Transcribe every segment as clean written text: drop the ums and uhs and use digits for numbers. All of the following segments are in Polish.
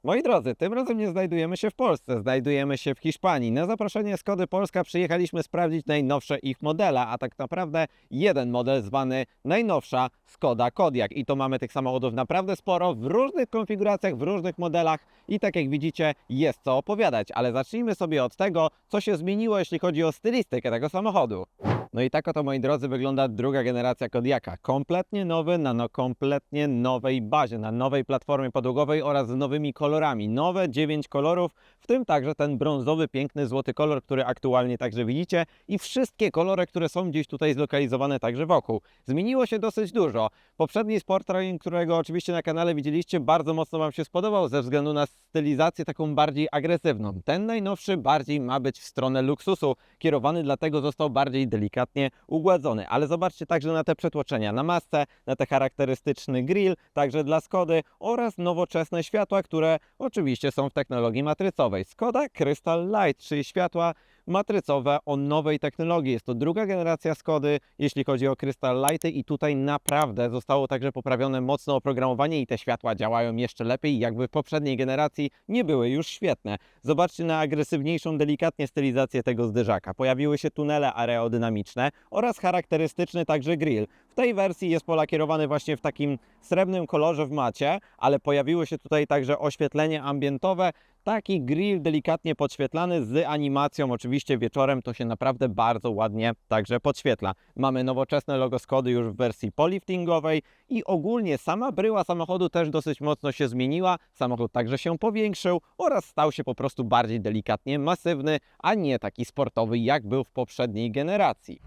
Moi drodzy, tym razem nie znajdujemy się w Polsce, znajdujemy się w Hiszpanii. Na zaproszenie Skody Polska przyjechaliśmy sprawdzić najnowsze ich modele, a tak naprawdę jeden model zwany najnowsza Skoda Kodiaq. I to mamy tych samochodów naprawdę sporo, w różnych konfiguracjach, w różnych modelach i tak jak widzicie jest co opowiadać. Ale zacznijmy sobie od tego, co się zmieniło, jeśli chodzi o stylistykę tego samochodu. No i tak oto, moi drodzy, wygląda druga generacja Kodiaqa. Kompletnie nowy, na kompletnie nowej bazie, na nowej platformie podłogowej oraz z nowymi kolorami. Nowe 9 kolorów, w tym także ten brązowy, piękny, złoty kolor, który aktualnie także widzicie i wszystkie kolory, które są gdzieś tutaj zlokalizowane także wokół. Zmieniło się dosyć dużo. Poprzedni Sportline, którego oczywiście na kanale widzieliście, bardzo mocno Wam się spodobał ze względu na stylizację taką bardziej agresywną. Ten najnowszy bardziej ma być w stronę luksusu kierowany, dlatego został bardziej delikatny ugładzony, ale zobaczcie także na te przetłoczenia na masce, na ten charakterystyczny grill, także dla Skody oraz nowoczesne światła, które oczywiście są w technologii matrycowej. Skoda Crystal Light, czyli światła matrycowe o nowej technologii. Jest to druga generacja Skody, jeśli chodzi o Crystal Lighty i tutaj naprawdę zostało także poprawione mocno oprogramowanie i te światła działają jeszcze lepiej, jakby w poprzedniej generacji nie były już świetne. Zobaczcie na agresywniejszą delikatnie stylizację tego zderzaka. Pojawiły się tunele aerodynamiczne oraz charakterystyczny także grill. W tej wersji jest polakierowany właśnie w takim srebrnym kolorze w macie, ale pojawiły się tutaj także oświetlenie ambientowe, taki grill delikatnie podświetlany z animacją, oczywiście wieczorem to się naprawdę bardzo ładnie także podświetla. Mamy nowoczesne logo Skody już w wersji poliftingowej i ogólnie sama bryła samochodu też dosyć mocno się zmieniła, samochód także się powiększył oraz stał się po prostu bardziej delikatnie masywny, a nie taki sportowy jak był w poprzedniej generacji.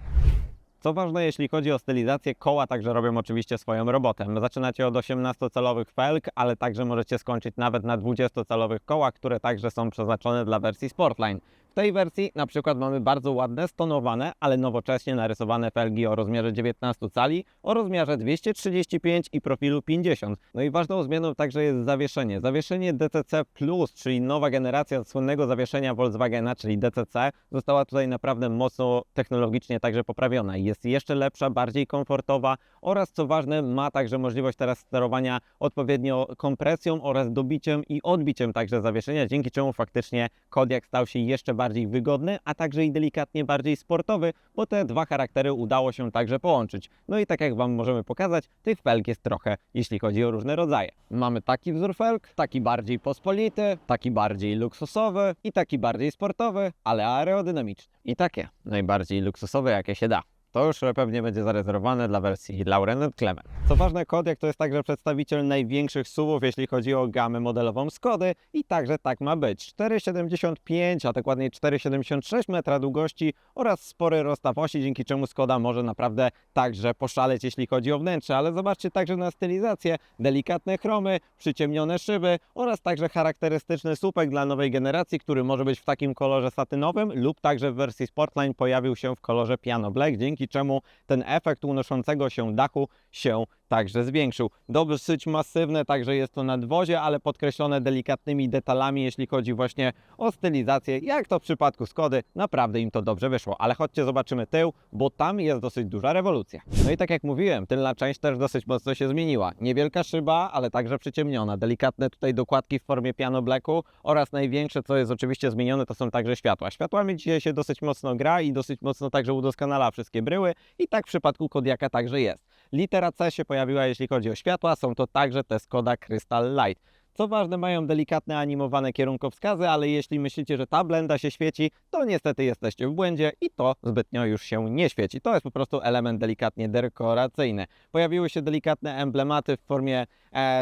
Co ważne, jeśli chodzi o stylizację, koła także robią oczywiście swoją robotę. Zaczynacie od 18-calowych felg, ale także możecie skończyć nawet na 20-calowych kołach, które także są przeznaczone dla wersji Sportline. W tej wersji na przykład mamy bardzo ładne, stonowane, ale nowocześnie narysowane felgi o rozmiarze 19 cali, o rozmiarze 235 i profilu 50. No i ważną zmianą także jest zawieszenie. Zawieszenie DCC Plus, czyli nowa generacja słynnego zawieszenia Volkswagena, czyli DCC, została tutaj naprawdę mocno technologicznie także poprawiona. Jest jeszcze lepsza, bardziej komfortowa oraz co ważne ma także możliwość teraz sterowania odpowiednio kompresją oraz dobiciem i odbiciem także zawieszenia, dzięki czemu faktycznie Kodiaq stał się jeszcze bardziej wygodny, a także i delikatnie bardziej sportowy, bo te dwa charaktery udało się także połączyć. No i tak jak Wam możemy pokazać, tych felg jest trochę, jeśli chodzi o różne rodzaje. Mamy taki wzór felg, taki bardziej pospolity, taki bardziej luksusowy i taki bardziej sportowy, ale aerodynamiczny. I takie najbardziej luksusowe, jakie się da. To już pewnie będzie zarezerwowane dla wersji Lauren & Clement. Co ważne, Kodiaq to jest także przedstawiciel największych SUV-ów, jeśli chodzi o gamę modelową Skody i także tak ma być. 4,75, a dokładniej 4,76 metra długości oraz spory rozstaw osi, dzięki czemu Skoda może naprawdę także poszaleć, jeśli chodzi o wnętrze, ale zobaczcie także na stylizację, delikatne chromy, przyciemnione szyby oraz także charakterystyczny słupek dla nowej generacji, który może być w takim kolorze satynowym lub także w wersji Sportline pojawił się w kolorze Piano Black, dzięki czemu ten efekt unoszącego się dachu się także zwiększył. Dosyć masywne także jest to nadwozie, ale podkreślone delikatnymi detalami, jeśli chodzi właśnie o stylizację, jak to w przypadku Skody, naprawdę im to dobrze wyszło. Ale chodźcie zobaczymy tył, bo tam jest dosyć duża rewolucja. No i tak jak mówiłem, tylna część też dosyć mocno się zmieniła. Niewielka szyba, ale także przyciemniona. Delikatne tutaj dokładki w formie Piano Blacku oraz największe, co jest oczywiście zmienione, to są także światła. Światłami dzisiaj się dosyć mocno gra i dosyć mocno także udoskonala wszystkie bryły i tak w przypadku Kodiaqa także jest. Litera C się pojawiła, jeśli chodzi o światła, są to także te Skoda Crystal Light. Co ważne, mają delikatne animowane kierunkowskazy, ale jeśli myślicie, że ta blenda się świeci, to niestety jesteście w błędzie i to zbytnio już się nie świeci. To jest po prostu element delikatnie dekoracyjny. Pojawiły się delikatne emblematy w formie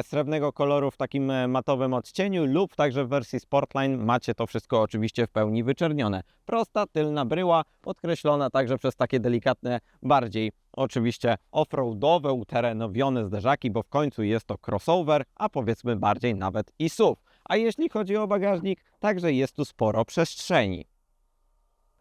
srebrnego koloru w takim matowym odcieniu lub także w wersji Sportline macie to wszystko oczywiście w pełni wyczernione. Prosta, tylna bryła, podkreślona także przez takie delikatne, bardziej oczywiście offroadowe, uterenowione zderzaki, bo w końcu jest to crossover, a powiedzmy bardziej nawet i SUV. A jeśli chodzi o bagażnik, także jest tu sporo przestrzeni.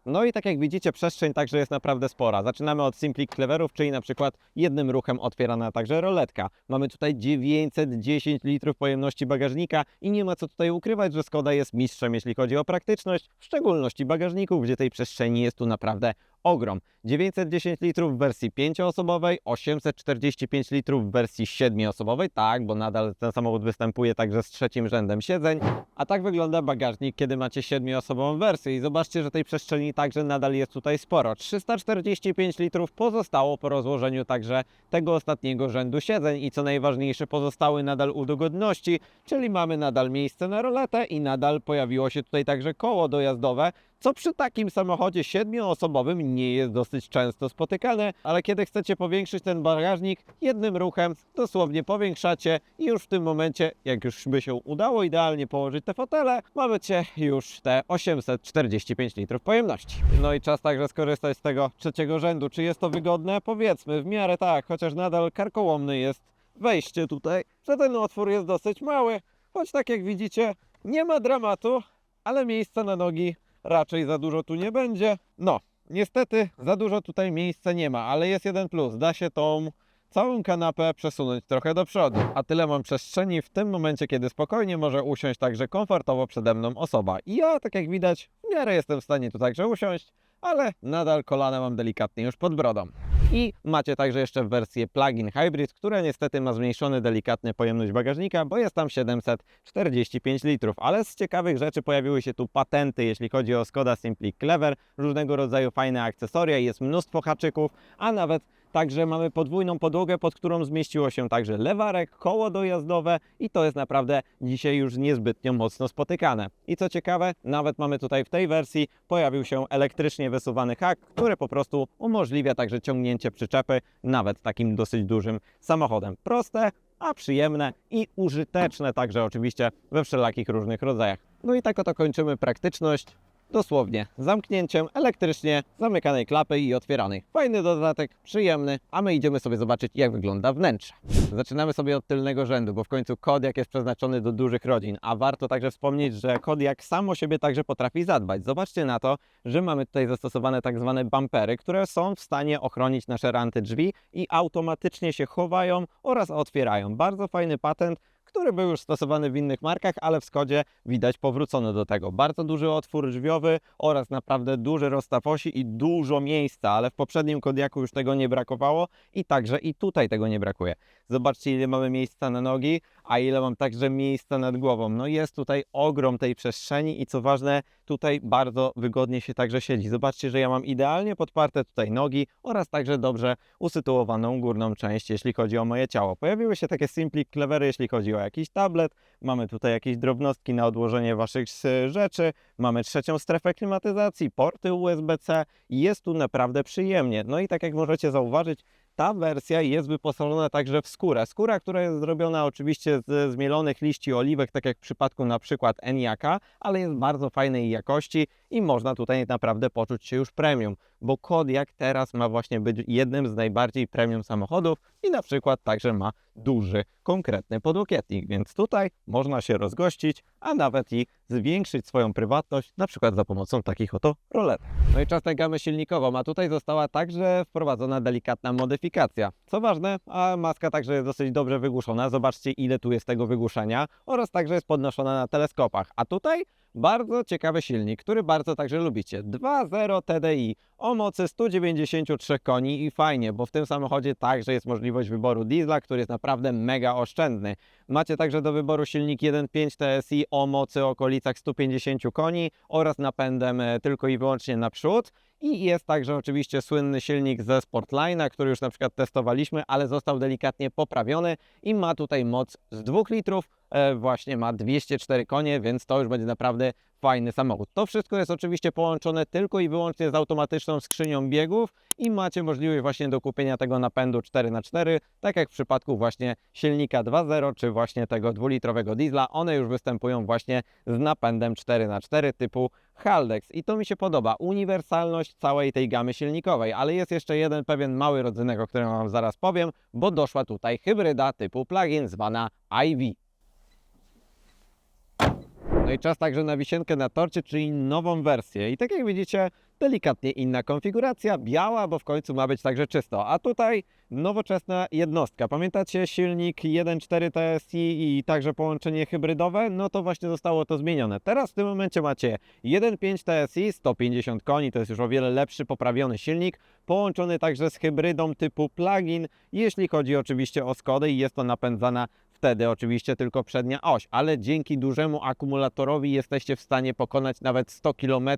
No i tak jak widzicie, przestrzeń także jest naprawdę spora. Zaczynamy od Simply Cleverów, czyli na przykład jednym ruchem otwierana także roletka. Mamy tutaj 910 litrów pojemności bagażnika i nie ma co tutaj ukrywać, że Skoda jest mistrzem, jeśli chodzi o praktyczność, w szczególności bagażników, gdzie tej przestrzeni jest tu naprawdę ogrom. 910 litrów w wersji 5-osobowej, 845 litrów w wersji 7-osobowej, tak, bo nadal ten samochód występuje także z trzecim rzędem siedzeń. A tak wygląda bagażnik, kiedy macie 7-osobową wersję i zobaczcie, że tej przestrzeni także nadal jest tutaj sporo. 345 litrów pozostało po rozłożeniu także tego ostatniego rzędu siedzeń i co najważniejsze, pozostały nadal udogodności, czyli mamy nadal miejsce na roletę i nadal pojawiło się tutaj także koło dojazdowe, co przy takim samochodzie 7-osobowym nie jest dosyć często spotykane, ale kiedy chcecie powiększyć ten bagażnik, jednym ruchem dosłownie powiększacie i już w tym momencie, jak już by się udało idealnie położyć te fotele, mamy już te 845 litrów pojemności. No i czas także skorzystać z tego trzeciego rzędu. Czy jest to wygodne? Powiedzmy, w miarę tak, chociaż nadal karkołomny jest wejście tutaj, że ten otwór jest dosyć mały, choć tak jak widzicie, nie ma dramatu, ale miejsca na nogi raczej za dużo tu nie będzie. No, niestety za dużo tutaj miejsca nie ma, ale jest jeden plus. Da się tą całą kanapę przesunąć trochę do przodu. A tyle mam przestrzeni w tym momencie, kiedy spokojnie może usiąść także komfortowo przede mną osoba. I ja, tak jak widać, w miarę jestem w stanie tu także usiąść, ale nadal kolana mam delikatnie już pod brodą. I macie także jeszcze wersję plug-in hybrid, która niestety ma zmniejszony delikatnie pojemność bagażnika, bo jest tam 745 litrów. Ale z ciekawych rzeczy pojawiły się tu patenty, jeśli chodzi o Skoda Simply Clever, różnego rodzaju fajne akcesoria, jest mnóstwo haczyków, a nawet także mamy podwójną podłogę, pod którą zmieściło się także lewarek, koło dojazdowe i to jest naprawdę dzisiaj już niezbytnio mocno spotykane. I co ciekawe, nawet mamy tutaj w tej wersji, pojawił się elektrycznie wysuwany hak, który po prostu umożliwia także ciągnięcie przyczepy nawet takim dosyć dużym samochodem. Proste, a przyjemne i użyteczne także oczywiście we wszelakich różnych rodzajach. No i tak oto kończymy praktyczność. Dosłownie zamknięciem elektrycznie zamykanej klapy i otwieranej. Fajny dodatek, przyjemny, a my idziemy sobie zobaczyć, jak wygląda wnętrze. Zaczynamy sobie od tylnego rzędu, bo w końcu Kodiaq jest przeznaczony do dużych rodzin, a warto także wspomnieć, że Kodiaq sam o siebie także potrafi zadbać. Zobaczcie na to, że mamy tutaj zastosowane tak zwane bumpery, które są w stanie ochronić nasze ranty drzwi i automatycznie się chowają oraz otwierają. Bardzo fajny patent, który był już stosowany w innych markach, ale w Skodzie widać powrócono do tego. Bardzo duży otwór drzwiowy oraz naprawdę duży rozstaw osi i dużo miejsca, ale w poprzednim Kodiaqu już tego nie brakowało i także i tutaj tego nie brakuje. Zobaczcie, ile mamy miejsca na nogi, a ile mam także miejsca nad głową. No jest tutaj ogrom tej przestrzeni i co ważne, tutaj bardzo wygodnie się także siedzi. Zobaczcie, że ja mam idealnie podparte tutaj nogi oraz także dobrze usytuowaną górną część, jeśli chodzi o moje ciało. Pojawiły się takie Simply Clevery, jeśli chodzi o jakiś tablet. Mamy tutaj jakieś drobnostki na odłożenie waszych rzeczy. Mamy trzecią strefę klimatyzacji, porty USB-C i jest tu naprawdę przyjemnie. No i tak jak możecie zauważyć, ta wersja jest wyposażona także w skórę. Skóra, która jest zrobiona oczywiście z zmielonych liści oliwek, tak jak w przypadku na przykład Enyaq'a, ale jest bardzo fajnej jakości i można tutaj naprawdę poczuć się już premium, bo Kodiaq teraz ma właśnie być jednym z najbardziej premium samochodów i na przykład także ma duży, konkretny podłokietnik, więc tutaj można się rozgościć, a nawet i zwiększyć swoją prywatność, na przykład za pomocą takich oto roletek. No i czas na gamę silnikową, a tutaj została także wprowadzona delikatna modyfikacja. Co ważne, a maska także jest dosyć dobrze wygłuszona, zobaczcie ile tu jest tego wygłuszenia oraz także jest podnoszona na teleskopach, a tutaj bardzo ciekawy silnik, który bardzo także lubicie. 2.0 TDI o mocy 193 koni i fajnie, bo w tym samochodzie także jest możliwość wyboru diesla, który jest naprawdę mega oszczędny. Macie także do wyboru silnik 1.5 TSI o mocy w okolicach 150 koni oraz napędem tylko i wyłącznie naprzód. I jest także oczywiście słynny silnik ze Sportline'a, który już na przykład testowaliśmy, ale został delikatnie poprawiony i ma tutaj moc z 2 litrów, właśnie ma 204 konie, więc to już będzie naprawdę fajny samochód. To wszystko jest oczywiście połączone tylko i wyłącznie z automatyczną skrzynią biegów i macie możliwość właśnie do kupienia tego napędu 4x4, tak jak w przypadku właśnie silnika 2.0 czy właśnie tego 2-litrowego diesla. One już występują właśnie z napędem 4x4 typu Haldex i to mi się podoba, uniwersalność całej tej gamy silnikowej, ale jest jeszcze jeden pewien mały rodzynek, o którym Wam zaraz powiem, bo doszła tutaj hybryda typu plug-in zwana iV. No i czas także na wisienkę na torcie, czyli nową wersję. I tak jak widzicie, delikatnie inna konfiguracja, biała, bo w końcu ma być także czysto. A tutaj nowoczesna jednostka. Pamiętacie silnik 1.4 TSI i także połączenie hybrydowe? No to właśnie zostało to zmienione. Teraz w tym momencie macie 1.5 TSI, 150 koni, to jest już o wiele lepszy, poprawiony silnik, połączony także z hybrydą typu plug-in, jeśli chodzi oczywiście o Skodę i jest to napędzana wtedy oczywiście tylko przednia oś, ale dzięki dużemu akumulatorowi jesteście w stanie pokonać nawet 100 km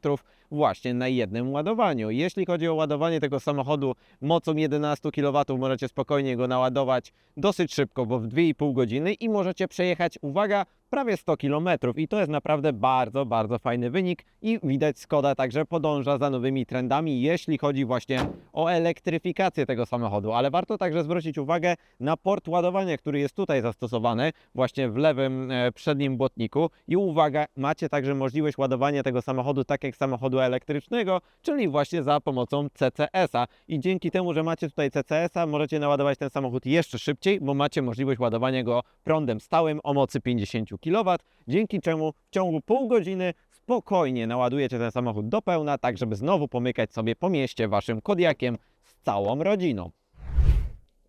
właśnie na jednym ładowaniu. Jeśli chodzi o ładowanie tego samochodu mocą 11 kW, możecie spokojnie go naładować dosyć szybko, bo w 2,5 godziny i możecie przejechać, uwaga, prawie 100 km i to jest naprawdę bardzo, bardzo fajny wynik i widać Skoda także podąża za nowymi trendami, jeśli chodzi właśnie o elektryfikację tego samochodu, ale warto także zwrócić uwagę na port ładowania, który jest tutaj zastosowany właśnie w lewym przednim błotniku i uwaga, macie także możliwość ładowania tego samochodu tak jak samochodu elektrycznego, czyli właśnie za pomocą CCS-a i dzięki temu, że macie tutaj CCS-a, możecie naładować ten samochód jeszcze szybciej, bo macie możliwość ładowania go prądem stałym o mocy 50 kW, dzięki czemu w ciągu pół godziny spokojnie naładujecie ten samochód do pełna, tak żeby znowu pomykać sobie po mieście waszym Kodiaqiem z całą rodziną.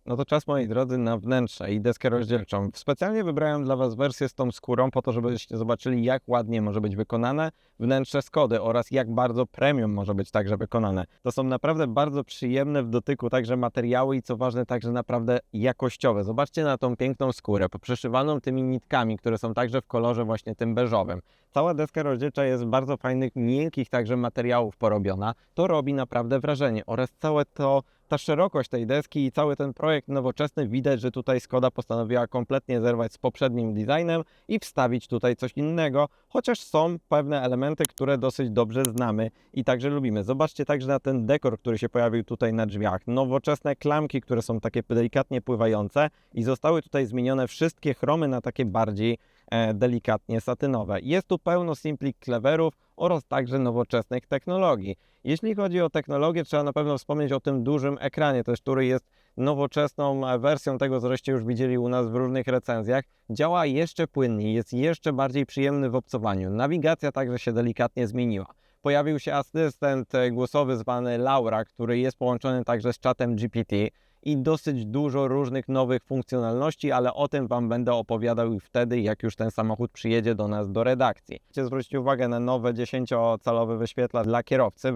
No to czas, moi drodzy, na wnętrze i deskę rozdzielczą. Specjalnie wybrałem dla Was wersję z tą skórą po to, żebyście zobaczyli, jak ładnie może być wykonane wnętrze Skody oraz jak bardzo premium może być także wykonane. To są naprawdę bardzo przyjemne w dotyku także materiały i co ważne także naprawdę jakościowe. Zobaczcie na tą piękną skórę, poprzyszywaną tymi nitkami, które są także w kolorze właśnie tym beżowym. Cała deska rozdzielcza jest z bardzo fajnych, miękkich także materiałów porobiona. To robi naprawdę wrażenie oraz całe to ta szerokość tej deski i cały ten projekt nowoczesny, widać, że tutaj Skoda postanowiła kompletnie zerwać z poprzednim designem i wstawić tutaj coś innego, chociaż są pewne elementy, które dosyć dobrze znamy i także lubimy. Zobaczcie także na ten dekor, który się pojawił tutaj na drzwiach. Nowoczesne klamki, które są takie delikatnie pływające i zostały tutaj zmienione wszystkie chromy na takie bardziej delikatnie satynowe. Jest tu pełno simpli cleverów oraz także nowoczesnych technologii. Jeśli chodzi o technologię, trzeba na pewno wspomnieć o tym dużym ekranie, też który jest nowoczesną wersją tego, coście już widzieli u nas w różnych recenzjach. Działa jeszcze płynniej, jest jeszcze bardziej przyjemny w obcowaniu. Nawigacja także się delikatnie zmieniła. Pojawił się asystent głosowy zwany Laura, który jest połączony także z czatem GPT i dosyć dużo różnych nowych funkcjonalności, ale o tym Wam będę opowiadał już wtedy, jak już ten samochód przyjedzie do nas do redakcji. Chcę zwrócić uwagę na nowe 10-calowy wyświetlacz dla kierowcy,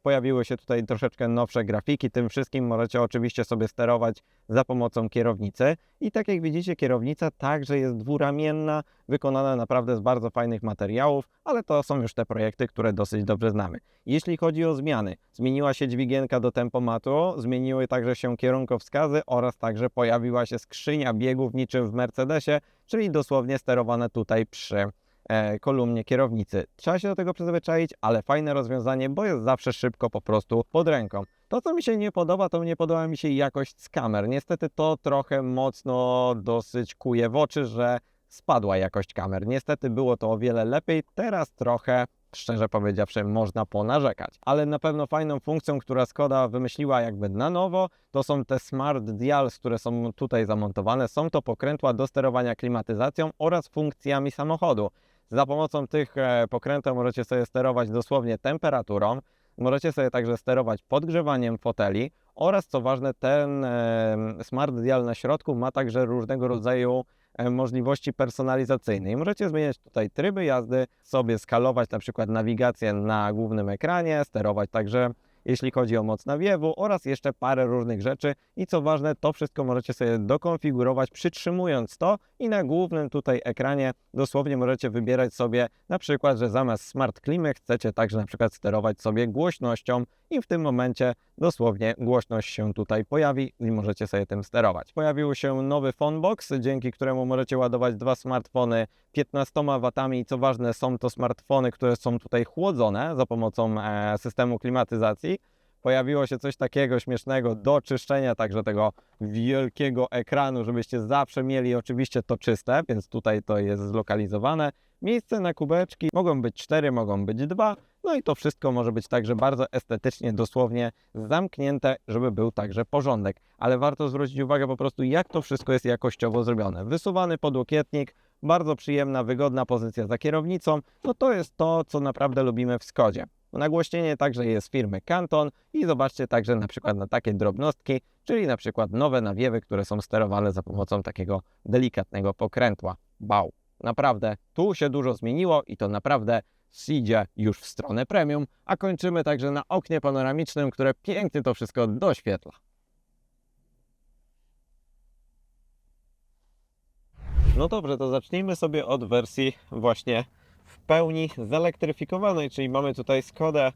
Pojawiły się tutaj troszeczkę nowsze grafiki, tym wszystkim możecie oczywiście sobie sterować za pomocą kierownicy. I tak jak widzicie, kierownica także jest dwuramienna, wykonana naprawdę z bardzo fajnych materiałów, ale to są już te projekty, które dosyć dobrze znamy. Jeśli chodzi o zmiany, zmieniła się dźwigienka do tempomatu, zmieniły także się kierunkowskazy oraz także pojawiła się skrzynia biegów niczym w Mercedesie, czyli dosłownie sterowane tutaj przy kolumnie kierownicy. Trzeba się do tego przyzwyczaić, ale fajne rozwiązanie, bo jest zawsze szybko po prostu pod ręką. To, co mi się nie podoba, to nie podoba mi się jakość z kamer. Niestety to trochę mocno dosyć kuje w oczy, że spadła jakość kamer. Niestety było to o wiele lepiej, teraz trochę, szczerze powiedziawszy, można ponarzekać. Ale na pewno fajną funkcją, która Skoda wymyśliła jakby na nowo, to są te Smart Dials, które są tutaj zamontowane. Są to pokrętła do sterowania klimatyzacją oraz funkcjami samochodu. Za pomocą tych pokrętów możecie sobie sterować dosłownie temperaturą, możecie sobie także sterować podgrzewaniem foteli oraz co ważne, ten Smart Dial na środku ma także różnego rodzaju możliwości personalizacyjne. Możecie zmieniać tutaj tryby jazdy, sobie skalować na przykład nawigację na głównym ekranie, sterować także jeśli chodzi o moc nawiewu oraz jeszcze parę różnych rzeczy i co ważne, to wszystko możecie sobie dokonfigurować przytrzymując to i na głównym tutaj ekranie dosłownie możecie wybierać sobie na przykład, że zamiast Smart Klimy chcecie także na przykład sterować sobie głośnością i w tym momencie dosłownie głośność się tutaj pojawi i możecie sobie tym sterować. Pojawił się nowy Phonebox, dzięki któremu możecie ładować dwa smartfony 15 W i co ważne, są to smartfony, które są tutaj chłodzone za pomocą systemu klimatyzacji. Pojawiło się coś takiego śmiesznego do czyszczenia także tego wielkiego ekranu, żebyście zawsze mieli oczywiście to czyste, więc tutaj to jest zlokalizowane. Miejsce na kubeczki mogą być 4, mogą być 2, no i to wszystko może być także bardzo estetycznie, dosłownie zamknięte, żeby był także porządek. Ale warto zwrócić uwagę po prostu, jak to wszystko jest jakościowo zrobione. Wysuwany podłokietnik, bardzo przyjemna, wygodna pozycja za kierownicą, no to jest to, co naprawdę lubimy w Skodzie. Nagłośnienie także jest z firmy Canton i zobaczcie także na przykład na takie drobnostki, czyli na przykład nowe nawiewy, które są sterowane za pomocą takiego delikatnego pokrętła. Wow, naprawdę tu się dużo zmieniło i to naprawdę idzie już w stronę premium, a kończymy także na oknie panoramicznym, które pięknie to wszystko doświetla. No dobrze, to zacznijmy sobie od wersji właśnie w pełni zelektryfikowanej, czyli mamy tutaj Skodę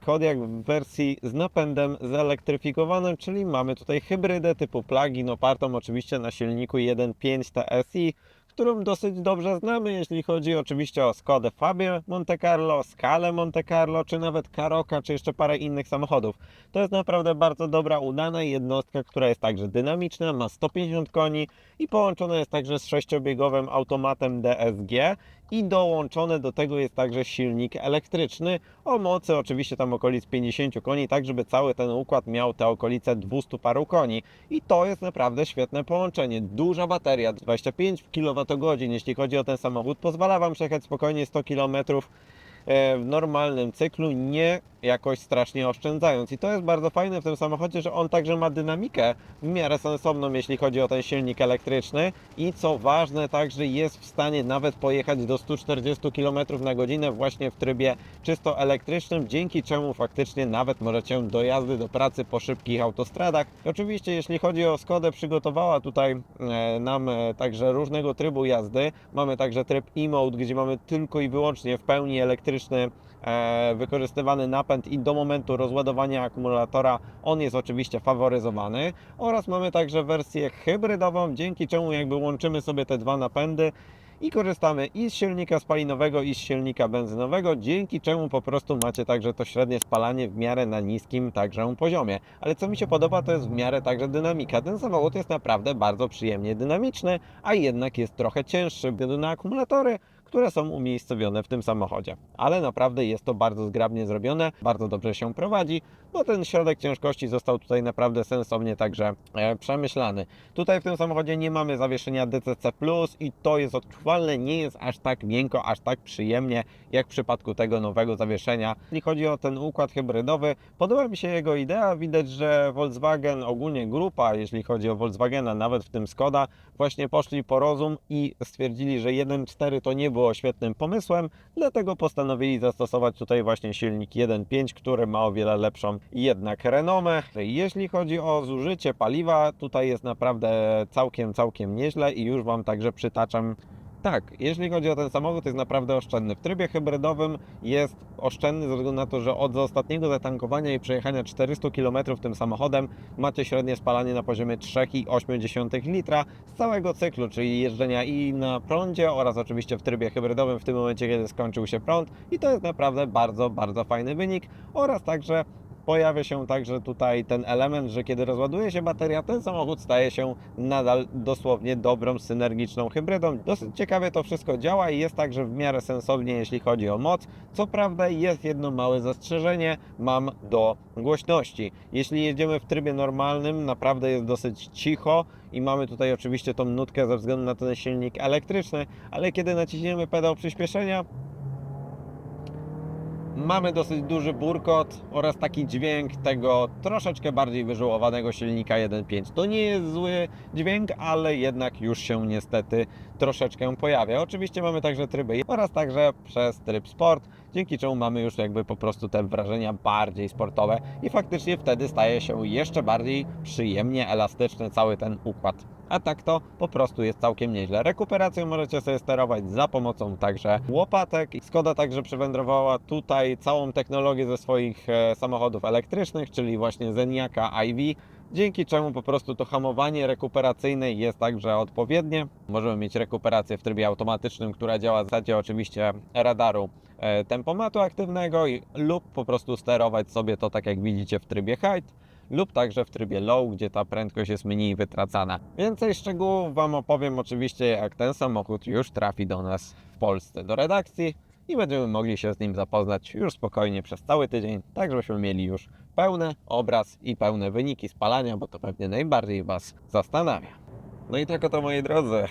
Kodiaq w wersji z napędem zelektryfikowanym, czyli mamy tutaj hybrydę typu plug-in opartą oczywiście na silniku 1.5 TSI, którą dosyć dobrze znamy, jeśli chodzi oczywiście o Skodę Fabię Monte Carlo, Scalę Monte Carlo, czy nawet Karoqa, czy jeszcze parę innych samochodów. To jest naprawdę bardzo dobra, udana jednostka, która jest także dynamiczna, ma 150 koni i połączona jest także z 6-biegowym automatem DSG i dołączone do tego jest także silnik elektryczny o mocy oczywiście tam okolic 50 koni, tak żeby cały ten układ miał te okolice 200 paru koni. I to jest naprawdę świetne połączenie. Duża bateria, 25 kWh, jeśli chodzi o ten samochód, pozwala Wam przejechać spokojnie 100 km w normalnym cyklu, nie jakoś strasznie oszczędzając. I to jest bardzo fajne w tym samochodzie, że on także ma dynamikę w miarę sensowną, jeśli chodzi o ten silnik elektryczny i co ważne, także jest w stanie nawet pojechać do 140 km na godzinę właśnie w trybie czysto elektrycznym, dzięki czemu faktycznie nawet możecie do jazdy do pracy po szybkich autostradach. I oczywiście jeśli chodzi o Skodę, przygotowała tutaj nam także różnego trybu jazdy. Mamy także tryb e-mode, gdzie mamy tylko i wyłącznie w pełni elektryczny wykorzystywany napęd i do momentu rozładowania akumulatora on jest oczywiście faworyzowany, oraz mamy także wersję hybrydową, dzięki czemu jakby łączymy sobie te dwa napędy i korzystamy i z silnika spalinowego, i z silnika benzynowego, dzięki czemu po prostu macie także to średnie spalanie w miarę na niskim także poziomie. Ale co mi się podoba, to jest w miarę także dynamika. Ten samochód jest naprawdę bardzo przyjemnie dynamiczny, a jednak jest trochę cięższy ze względu na akumulatory, które są umiejscowione w tym samochodzie. Ale naprawdę jest to bardzo zgrabnie zrobione, bardzo dobrze się prowadzi, bo ten środek ciężkości został tutaj naprawdę sensownie także przemyślany. Tutaj w tym samochodzie nie mamy zawieszenia DCC+, i to jest odczuwalne, nie jest aż tak miękko, aż tak przyjemnie, jak w przypadku tego nowego zawieszenia. Jeśli chodzi o ten układ hybrydowy, podoba mi się jego idea, widać, że Volkswagen, ogólnie grupa, jeśli chodzi o Volkswagena, nawet w tym Skoda, właśnie poszli po rozum i stwierdzili, że 1.4 to nie było świetnym pomysłem, dlatego postanowili zastosować tutaj właśnie silnik 1.5, który ma o wiele lepszą jednak renomę. Jeśli chodzi o zużycie paliwa, tutaj jest naprawdę całkiem nieźle i już Wam także przytaczam. Tak, jeśli chodzi o ten samochód, jest naprawdę oszczędny. W trybie hybrydowym jest oszczędny ze względu na to, że od ostatniego zatankowania i przejechania 400 km tym samochodem macie średnie spalanie na poziomie 3,8 litra z całego cyklu, czyli jeżdżenia i na prądzie oraz oczywiście w trybie hybrydowym w tym momencie, kiedy skończył się prąd, i to jest naprawdę bardzo fajny wynik. Oraz także pojawia się także tutaj ten element, że kiedy rozładuje się bateria, ten samochód staje się nadal dosłownie dobrą, synergiczną hybrydą. Dosyć ciekawie to wszystko działa i jest także w miarę sensownie, jeśli chodzi o moc. Co prawda jest jedno małe zastrzeżenie, mam do głośności. Jeśli jedziemy w trybie normalnym, naprawdę jest dosyć cicho i mamy tutaj oczywiście tą nutkę ze względu na ten silnik elektryczny, ale kiedy naciśniemy pedał przyspieszenia, mamy dosyć duży burkot oraz taki dźwięk tego troszeczkę bardziej wyżyłowanego silnika 1.5. To nie jest zły dźwięk, ale jednak już się niestety troszeczkę pojawia. Oczywiście mamy także tryby oraz także przez tryb sport, dzięki czemu mamy już jakby po prostu te wrażenia bardziej sportowe i faktycznie wtedy staje się jeszcze bardziej przyjemnie elastyczny cały ten układ. A tak to po prostu jest całkiem nieźle. Rekuperacją możecie sobie sterować za pomocą także łopatek. Skoda także przywędrowała tutaj całą technologię ze swoich samochodów elektrycznych, czyli właśnie Zeniaka iV, dzięki czemu po prostu to hamowanie rekuperacyjne jest także odpowiednie. Możemy mieć rekuperację w trybie automatycznym, która działa w zasadzie oczywiście radaru tempomatu aktywnego lub po prostu sterować sobie to tak jak widzicie w trybie High lub także w trybie Low, gdzie ta prędkość jest mniej wytracana. Więcej szczegółów Wam opowiem oczywiście, jak ten samochód już trafi do nas w Polsce do redakcji i będziemy mogli się z nim zapoznać już spokojnie przez cały tydzień, tak żebyśmy mieli już pełny obraz i pełne wyniki spalania, bo to pewnie najbardziej Was zastanawia. No i tak oto, moi drodzy,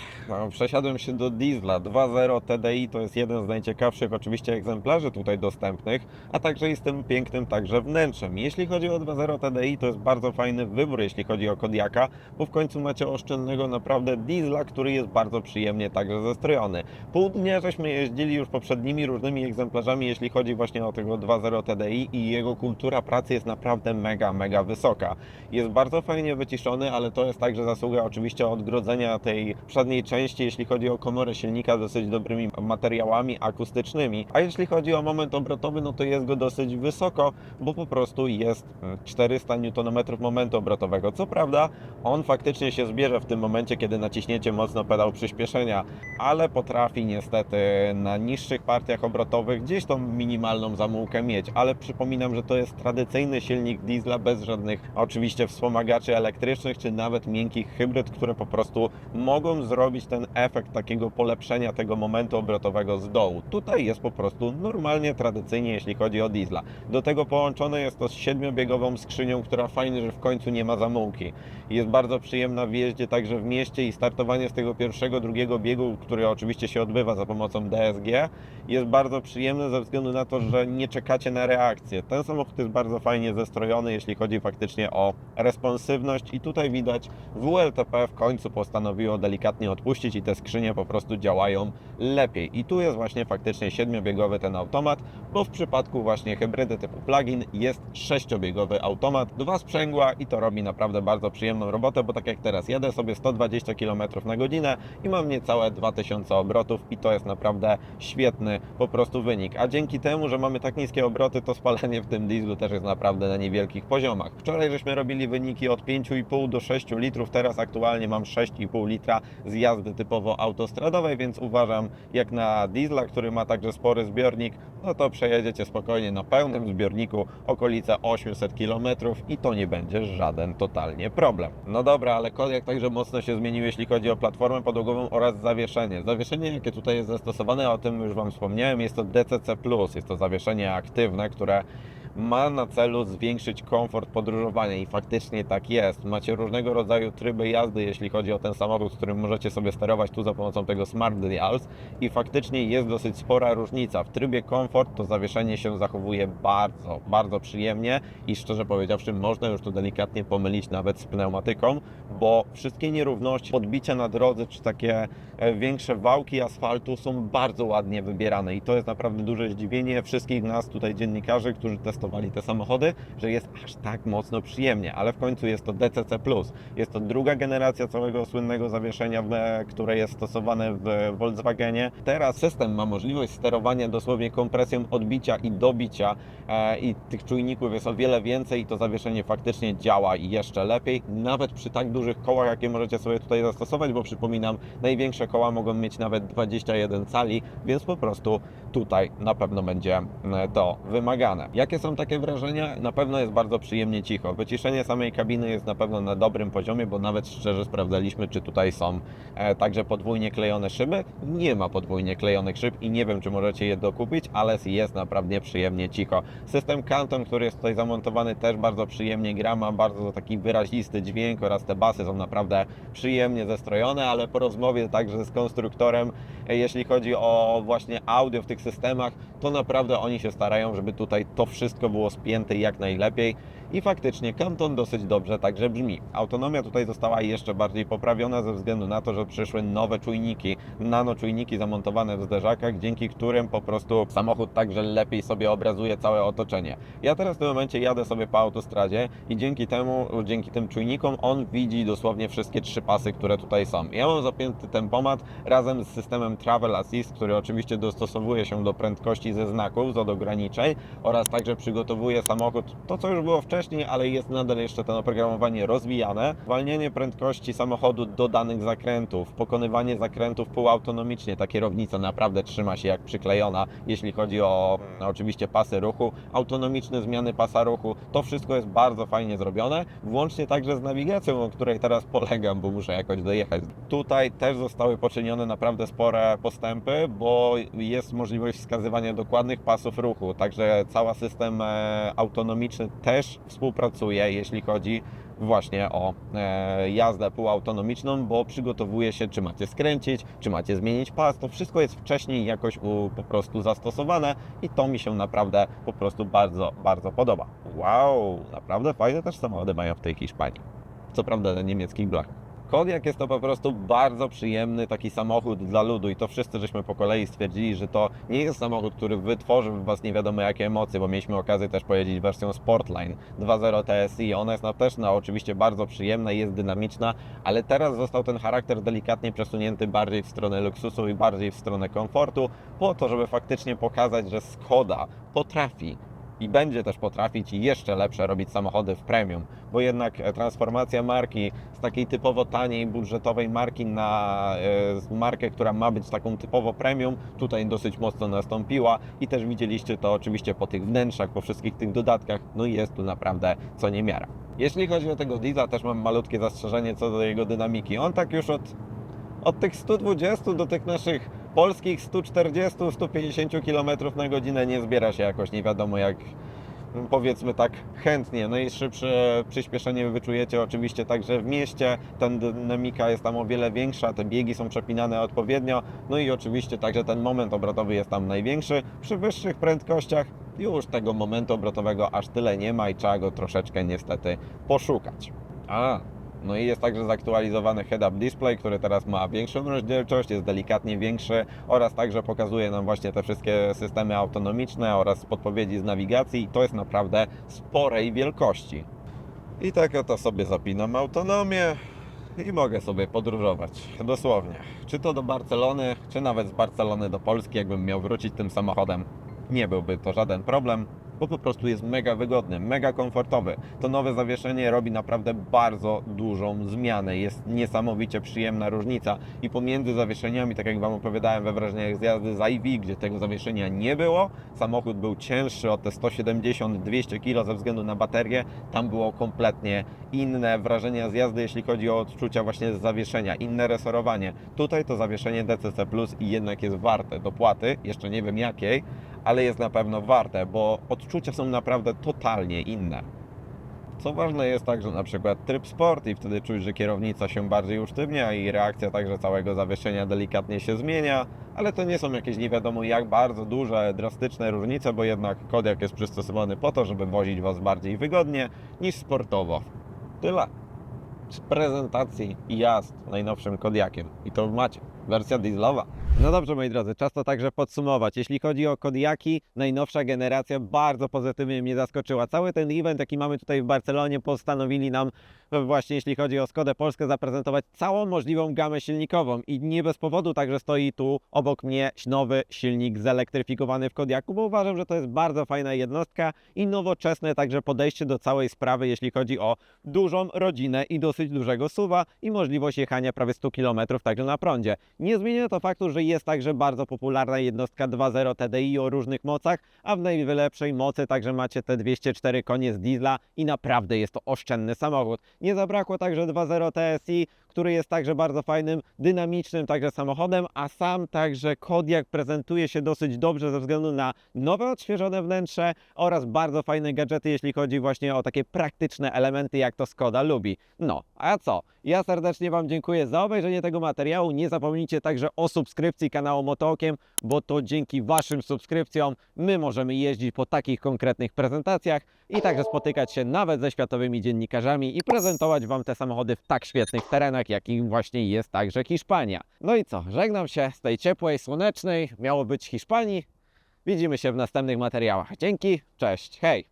przesiadłem się do diesla 2.0 TDI, to jest jeden z najciekawszych oczywiście egzemplarzy tutaj dostępnych, a także i z tym pięknym także wnętrzem. Jeśli chodzi o 2.0 TDI, to jest bardzo fajny wybór, jeśli chodzi o Kodiaka, bo w końcu macie oszczędnego naprawdę diesla, który jest bardzo przyjemnie także zestrojony. Pół dnia żeśmy jeździli już poprzednimi różnymi egzemplarzami, jeśli chodzi właśnie o tego 2.0 TDI i jego kultura pracy jest naprawdę mega wysoka. Jest bardzo fajnie wyciszony, ale to jest także zasługa oczywiście odgrodzenia tej przedniej części, jeśli chodzi o komorę silnika, dosyć dobrymi materiałami akustycznymi. A jeśli chodzi o moment obrotowy, no to jest go dosyć wysoko, bo po prostu jest 400 Nm momentu obrotowego. Co prawda, on faktycznie się zbierze w tym momencie, kiedy naciśniecie mocno pedał przyspieszenia, ale potrafi niestety na niższych partiach obrotowych gdzieś tą minimalną zamułkę mieć. Ale przypominam, że to jest tradycyjny silnik diesla bez żadnych oczywiście wspomagaczy elektrycznych, czy nawet miękkich hybryd, które po prostu mogą zrobić ten efekt takiego polepszenia tego momentu obrotowego z dołu. Tutaj jest po prostu normalnie, tradycyjnie, jeśli chodzi o diesla. Do tego połączone jest to z 7-biegową skrzynią, która fajnie, że w końcu nie ma zamułki. Jest bardzo przyjemna w jeździe także w mieście i startowanie z tego pierwszego, drugiego biegu, który oczywiście się odbywa za pomocą DSG, jest bardzo przyjemne ze względu na to, że nie czekacie na reakcję. Ten samochód jest bardzo fajnie zestrojony, jeśli chodzi faktycznie o responsywność i tutaj widać, WLTP w końcu postanowiło delikatnie odpuścić i te skrzynie po prostu działają lepiej. I tu jest właśnie faktycznie 7-biegowy ten automat, bo w przypadku właśnie hybrydy typu plug-in jest 6-biegowy automat, 2 sprzęgła i to robi naprawdę bardzo przyjemną robotę, bo tak jak teraz jadę sobie 120 km na godzinę i mam niecałe 2000 obrotów i to jest naprawdę świetny po prostu wynik. A dzięki temu, że mamy tak niskie obroty, to spalanie w tym dieslu też jest naprawdę na niewielkich poziomach. Wczoraj żeśmy robili wyniki od 5,5 do 6 litrów, teraz aktualnie mam 6,5 litra z jazdy typowo autostradowej, więc uważam, jak na diesla, który ma także spory zbiornik, no to przejedziecie spokojnie na pełnym zbiorniku okolice 800 km i to nie będzie żaden totalnie problem. No dobra, ale Kodiaq także mocno się zmienił, jeśli chodzi o platformę podłogową oraz zawieszenie. Zawieszenie, jakie tutaj jest zastosowane, o tym już Wam wspomniałem, jest to DCC+, jest to zawieszenie aktywne, które ma na celu zwiększyć komfort podróżowania i faktycznie tak jest. Macie różnego rodzaju tryby jazdy, jeśli chodzi o ten samochód, z którym możecie sobie sterować tu za pomocą tego Smart Dials i faktycznie jest dosyć spora różnica. W trybie komfort to zawieszenie się zachowuje bardzo przyjemnie i szczerze powiedziawszy można już tu delikatnie pomylić nawet z pneumatyką, bo wszystkie nierówności, podbicia na drodze czy takie większe wałki asfaltu są bardzo ładnie wybierane i to jest naprawdę duże zdziwienie wszystkich nas tutaj dziennikarzy, którzy testowali te samochody, że jest aż tak mocno przyjemnie, ale w końcu jest to DCC+. Jest to druga generacja całego słynnego zawieszenia, które jest stosowane w Volkswagenie. Teraz system ma możliwość sterowania dosłownie kompresją odbicia i dobicia i tych czujników jest o wiele więcej i to zawieszenie faktycznie działa jeszcze lepiej, nawet przy tak dużych kołach, jakie możecie sobie tutaj zastosować, bo przypominam, największe koła mogą mieć nawet 21 cali, więc po prostu tutaj na pewno będzie to wymagane. Jakie są takie wrażenia? Na pewno jest bardzo przyjemnie cicho. Wyciszenie samej kabiny jest na pewno na dobrym poziomie, bo nawet szczerze sprawdzaliśmy, czy tutaj są także podwójnie klejone szyby. Nie ma podwójnie klejonych szyb i nie wiem, czy możecie je dokupić, ale jest naprawdę przyjemnie cicho. System Canton, który jest tutaj zamontowany, też bardzo przyjemnie gra, ma bardzo taki wyrazisty dźwięk oraz te basy są naprawdę przyjemnie zestrojone, ale po rozmowie także z konstruktorem, jeśli chodzi o właśnie audio w tych systemach, to naprawdę oni się starają, żeby tutaj to wszystko było spięte jak najlepiej i faktycznie Canton dosyć dobrze także brzmi. Autonomia tutaj została jeszcze bardziej poprawiona ze względu na to, że przyszły nowe czujniki, nano czujniki zamontowane w zderzakach, dzięki którym po prostu samochód także lepiej sobie obrazuje całe otoczenie. Ja teraz w tym momencie jadę sobie po autostradzie i dzięki tym czujnikom on widzi dosłownie wszystkie 3 pasy, które tutaj są. Ja mam zapięty tempomat razem z systemem Travel Assist, który oczywiście dostosowuje się do prędkości ze znaków, od ograniczeń oraz także przygotowuje samochód, to co już było wcześniej, ale jest nadal jeszcze to oprogramowanie rozwijane. Zwalnianie prędkości samochodu do danych zakrętów, pokonywanie zakrętów półautonomicznie, ta kierownica naprawdę trzyma się jak przyklejona, jeśli chodzi o oczywiście pasy ruchu, autonomiczne zmiany pasa ruchu, to wszystko jest bardzo fajnie zrobione, włącznie także z nawigacją, o której teraz polegam, bo muszę jakoś dojechać. Tutaj też zostały poczynione naprawdę spore postępy, bo jest możliwość wskazywania dokładnych pasów ruchu, także cały system autonomiczny też współpracuje, jeśli chodzi właśnie o jazdę półautonomiczną, bo przygotowuje się, czy macie skręcić, czy macie zmienić pas. To wszystko jest wcześniej jakoś po prostu zastosowane i to mi się naprawdę po prostu bardzo, bardzo podoba. Wow, naprawdę fajne też samochody mają w tej Hiszpanii. Co prawda na niemieckich blachach. Kodiaq jest to po prostu bardzo przyjemny taki samochód dla ludu i to wszyscy żeśmy po kolei stwierdzili, że to nie jest samochód, który wytworzy w Was nie wiadomo jakie emocje, bo mieliśmy okazję też pojeździć wersją Sportline 2.0 TSI. Ona jest też oczywiście bardzo przyjemna i jest dynamiczna, ale teraz został ten charakter delikatnie przesunięty bardziej w stronę luksusu i bardziej w stronę komfortu, po to, żeby faktycznie pokazać, że Skoda potrafi i będzie też potrafić jeszcze lepsze robić samochody w premium, bo jednak transformacja marki z takiej typowo taniej, budżetowej marki na markę, która ma być taką typowo premium, tutaj dosyć mocno nastąpiła i też widzieliście to oczywiście po tych wnętrzach, po wszystkich tych dodatkach, no i jest tu naprawdę co niemiara. Jeśli chodzi o tego diesla, też mam malutkie zastrzeżenie co do jego dynamiki. On tak już od tych 120 do tych naszych polskich 140-150 km na godzinę nie zbiera się jakoś nie wiadomo jak, powiedzmy tak, chętnie. Najszybsze przyspieszenie wyczujecie oczywiście także w mieście, ta dynamika jest tam o wiele większa, te biegi są przepinane odpowiednio, no i oczywiście także ten moment obrotowy jest tam największy. Przy wyższych prędkościach już tego momentu obrotowego aż tyle nie ma i trzeba go troszeczkę niestety poszukać. No i jest także zaktualizowany head-up display, który teraz ma większą rozdzielczość, jest delikatnie większy oraz także pokazuje nam właśnie te wszystkie systemy autonomiczne oraz podpowiedzi z nawigacji i to jest naprawdę sporej wielkości. I tak oto sobie zapinam autonomię i mogę sobie podróżować, dosłownie. Czy to do Barcelony, czy nawet z Barcelony do Polski, jakbym miał wrócić tym samochodem, nie byłby to żaden problem, bo po prostu jest mega wygodny, mega komfortowy. To nowe zawieszenie robi naprawdę bardzo dużą zmianę. Jest niesamowicie przyjemna różnica i pomiędzy zawieszeniami, tak jak Wam opowiadałem we wrażeniach z jazdy z IV, gdzie tego zawieszenia nie było, samochód był cięższy o te 170-200 kg ze względu na baterię, tam było kompletnie inne wrażenia z jazdy, jeśli chodzi o odczucia właśnie z zawieszenia, inne resorowanie. Tutaj to zawieszenie DCC Plus i jednak jest warte dopłaty, jeszcze nie wiem jakiej, ale jest na pewno warte, bo odczucia są naprawdę totalnie inne. Co ważne jest także na przykład tryb sport i wtedy czuć, że kierownica się bardziej usztywnia i reakcja także całego zawieszenia delikatnie się zmienia, ale to nie są jakieś nie wiadomo jak bardzo duże, drastyczne różnice, bo jednak Kodiaq jest przystosowany po to, żeby wozić Was bardziej wygodnie niż sportowo. Tyle z prezentacji i jazd najnowszym Kodiaqiem. I to macie, wersja dieslowa. No dobrze, moi drodzy, czas to także podsumować. Jeśli chodzi o Kodiaqi, najnowsza generacja bardzo pozytywnie mnie zaskoczyła. Cały ten event, jaki mamy tutaj w Barcelonie, postanowili nam właśnie, jeśli chodzi o Skodę Polskę, zaprezentować całą możliwą gamę silnikową. I nie bez powodu także stoi tu obok mnie nowy silnik zelektryfikowany w Kodiaqu, bo uważam, że to jest bardzo fajna jednostka i nowoczesne także podejście do całej sprawy, jeśli chodzi o dużą rodzinę i dosyć dużego SUV-a i możliwość jechania prawie 100 km także na prądzie. Nie zmienia to faktu, że jest także bardzo popularna jednostka 2.0 TDI o różnych mocach, a w najlepszej mocy także macie te 204 konie z diesla i naprawdę jest to oszczędny samochód. Nie zabrakło także 2.0 TSI, który jest także bardzo fajnym, dynamicznym także samochodem, a sam także Kodiaq prezentuje się dosyć dobrze ze względu na nowe, odświeżone wnętrze oraz bardzo fajne gadżety, jeśli chodzi właśnie o takie praktyczne elementy, jak to Skoda lubi. No, a co? Ja serdecznie Wam dziękuję za obejrzenie tego materiału. Nie zapomnijcie także o subskrypcji kanału Motookiem, bo to dzięki Waszym subskrypcjom my możemy jeździć po takich konkretnych prezentacjach i także spotykać się nawet ze światowymi dziennikarzami i prezentować Wam te samochody w tak świetnych terenach, jakim właśnie jest także Hiszpania. No i co? Żegnam się z tej ciepłej, słonecznej, miało być Hiszpanii. Widzimy się w następnych materiałach. Dzięki, cześć, hej!